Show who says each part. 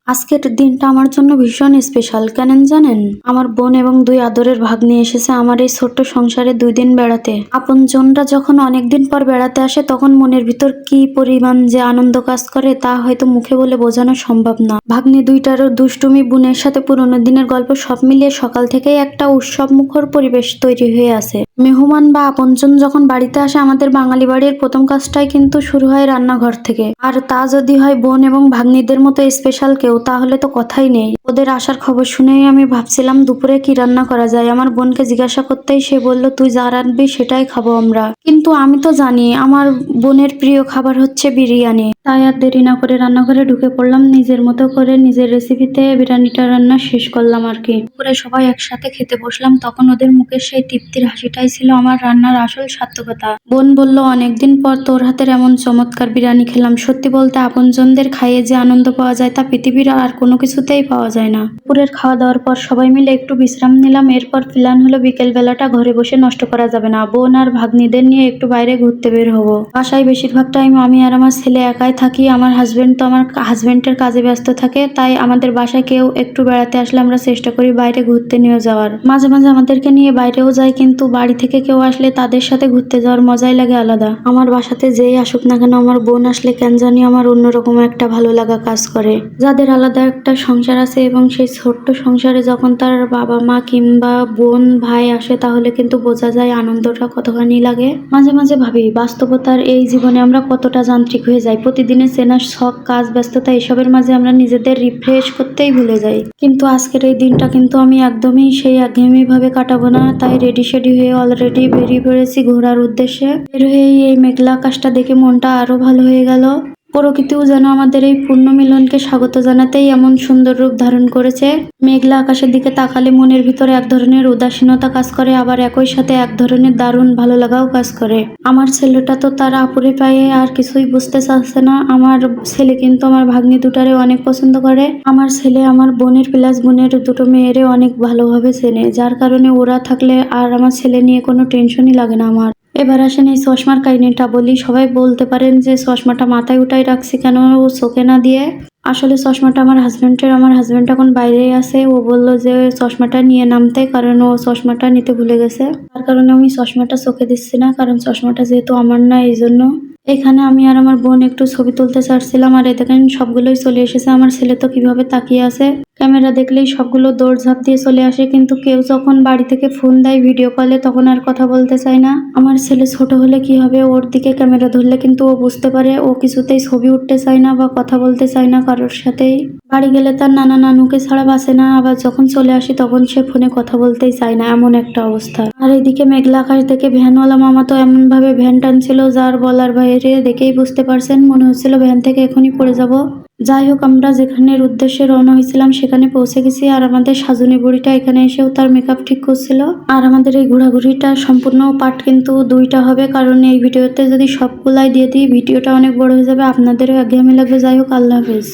Speaker 1: আজকের দিনটা আমার জন্য ভীষণ স্পেশাল। কেন জানেন? আমার বোন এবং 2 আদরের ভাগ্নি এসেছে আমার এই ছোট্ট সংসারে 2 দিন বেড়াতে। আপনজনরা যখন অনেকদিন পর বেড়াতে আসে তখন মনের ভিতর কি পরিমাণ যে আনন্দ কাজ করে তা হয়তো মুখে বলে বোঝানো সম্ভব না। ভাগ্নি 2টারও দুষ্টুমি, বোনের সাথে পুরোনো দিনের গল্প সব মিলিয়ে সকাল থেকেই একটা উৎসব মুখর পরিবেশ তৈরি হয়ে আছে। মেহমান বা আপনজন যখন বাড়িতে আসে আমাদের বাঙালি বাড়ির প্রথম কাজটাই কিন্তু শুরু হয় রান্নাঘর থেকে। আর তা যদি হয় বোন এবং ভাগ্নিদের মতো স্পেশাল কেউ, তাহলে তো কথাই নেই। ওদের আসার খবর শুনেই আমি ভাবছিলাম দুপুরে কি রান্না করা যায়। আমার বোনকে জিজ্ঞাসা করতেই সে বলল, তুই যা রাঁধবি সেটাই খাবো আমরা। কিন্তু আমি তো জানি আমার বোনের প্রিয় খাবার হচ্ছে বিরিয়ানি। তাই আর দেরি না করে রান্নাঘরে ঢুকে পড়লাম, নিজের মতো করে নিজের রেসিপিতে বিরিয়ানিটা রান্না শেষ করলাম আর কি। দুপুরে সবাই একসাথে খেতে বসলাম, তখন ওদের মুখে সেই তৃপ্তির হাসিটাই ছিল আমার রান্নার আসল সার্থকতা। বোন বলল, অনেকদিন পর তোর হাতের এমন চমৎকার বিরিয়ানি খেলাম। সত্যি বলতে আপনজনদের খাইয়ে যে আনন্দ পাওয়া যায় তা পৃথিবীর আর কোনো কিছুতেই পাওয়া যায় না। দুপুরের খাওয়া দাওয়ার পর সবাই মিলে একটু বিশ্রাম নিলাম। এরপর প্ল্যান হলো বিকেল বেলাটা ঘরে বসে নষ্ট করা যাবে না, বোন আর ভাগ্নিদের নিয়ে একটু বাইরে ঘুরতে বের হবো। বাসায় বেশিরভাগ টাইম আমি আর আমার ছেলে একাই থাকি। আমার হাজবেন্ডের কাজে ব্যস্ত থাকে, তাই আমাদের বাসায় কেউ একটু বেড়াতে আসলে আমরা চেষ্টা করি বাইরে ঘুরতে নিয়ে যাওয়ার। মাঝে মাঝে আমাদেরকে নিয়ে বাইরেও যাই, কিন্তু বাড়ি থেকে কেউ আসলে তাদের সাথে ঘুরতে যাওয়ার মজাই লাগে আলাদা। আমার বাসাতে যেই আসুক না কেন, আমার বোন আসলে কেন জানি আমার অন্যরকম একটা ভালো লাগা কাজ করে। যাদের আলাদা একটা সংসার আছে এবং সেই ছোট্ট সংসারে যখন তার বাবা মা কিংবা বোন ভাই আসে, তাহলে কিন্তু বোঝা যায় আনন্দটা কতখানি লাগে। মাঝে মাঝে ভাবি বাস্তবতার এই জীবনে আমরা কতটা যান্ত্রিক হয়ে যাই। প্রতিদিনের চেনা শখ, কাজ, ব্যস্ততা এসবের মাঝে আমরা নিজেদের রিফ্রেশ করতেই ভুলে যাই। কিন্তু আজকের এই দিনটা কিন্তু আমি একদমই সেই একঘেয়েমি ভাবে কাটাবো না। তাই রেডি শেডি হয়ে অলরেডি বেরিয়ে পড়েছি ঘোরার উদ্দেশ্যে। বের হয়ে এই মেঘলা আকাশটা দেখে মনটা আরো ভালো হয়ে গেল। প্রকৃতিও যেন আমাদের এই পূর্ণ মিলনকে স্বাগত জানাতেই এমন সুন্দর রূপ ধারণ করেছে। মেঘলা আকাশের দিকে তাকালে মনের ভিতরে এক ধরনের উদাসীনতা কাজ করে, আবার একই সাথে এক ধরনের দারুণ ভালো লাগাও কাজ করে। আমার ছেলেটা তো তার আপুরে পায়ে আর কিছুই বুঝতে চাচ্ছে না। আমার ছেলে কিন্তু আমার ভাগ্নি দুটারে অনেক পছন্দ করে। আমার ছেলে আমার বোনের প্লাস বোনের দুটো মেয়েরে অনেক ভালোভাবে চেনে, যার কারণে ওরা থাকলে আর আমার ছেলে নিয়ে কোনো টেনশনই লাগে না আমার। এবার আসেন এই চশমার কাহিনীটা বলি। সবাই বলতে পারেন যে চশমাটা মাথায় উঠাই রাখছি কেন ও চোখে না দিয়ে। আসলে চশমাটা আমার হাজবেন্ড এখন বাইরেই আছে। ও বলল যে চশমাটা নিয়ে নামতে, কারণ ও চশমাটা নিতে ভুলে গেছে। তার কারণে আমি চশমাটা চোখে দিচ্ছি না, কারণ চশমাটা যেহেতু আমার না, এই জন্য। এখানে আমি আর আমার বোন একটু ছবি তুলতে চাচ্ছিলাম, আর দেখেন সবগুলোই চলে এসেছে। আমার ছেলে তো কিভাবে তাকিয়ে আছে, ক্যামেরা দেখলেই সবগুলো দৌড়ঝাঁপ দিয়ে চলে আসে। কিন্তু কেউ যখন বাড়ি থেকে ফোন দেয় ভিডিও কলে, তখন আর কথা বলতে চায় না। আমার ছেলে ছোট হলে কি হবে, ওর দিকে ক্যামেরা ধরলে কিন্তু ও বুঝতে পারে। ও কিছুতেই ছবি উঠতে চায় না বা কথা বলতে চায় না কারোর সাথেই। বাড়ি গেলে তার নানা নানুকে ছাড়া বাঁচে না, আবার যখন চলে আসি তখন সে ফোনে কথা বলতেই চায় না, এমন একটা অবস্থা। আর এইদিকে মেঘলা আকাশ থেকে ভ্যানওয়ালা মামা তো এমন ভাবে ভ্যান টানছিল যার বলার বাইরে। দেখেই বুঝতে পারছেন, মনে হচ্ছিল ভ্যান থেকে এখনই পড়ে যাব। যাই হোক, আমরা যেখানের উদ্দেশ্যে রওনা হয়েছিলাম সেখানে পৌঁছে গেছি। আর আমাদের সাজনী বুড়িটা এখানে এসেও তার মেকআপ ঠিক করছিল। আর আমাদের এই ঘোরাঘুরিটা সম্পূর্ণ পার্ট কিন্তু 2টা হবে, কারণ এই ভিডিওতে যদি সবগুলাই দিয়ে দিই ভিডিওটা অনেক বড় হয়ে যাবে, আপনাদেরও একঘেয়েমি লাগবে। যাই হোক, আল্লাহ হাফেজ।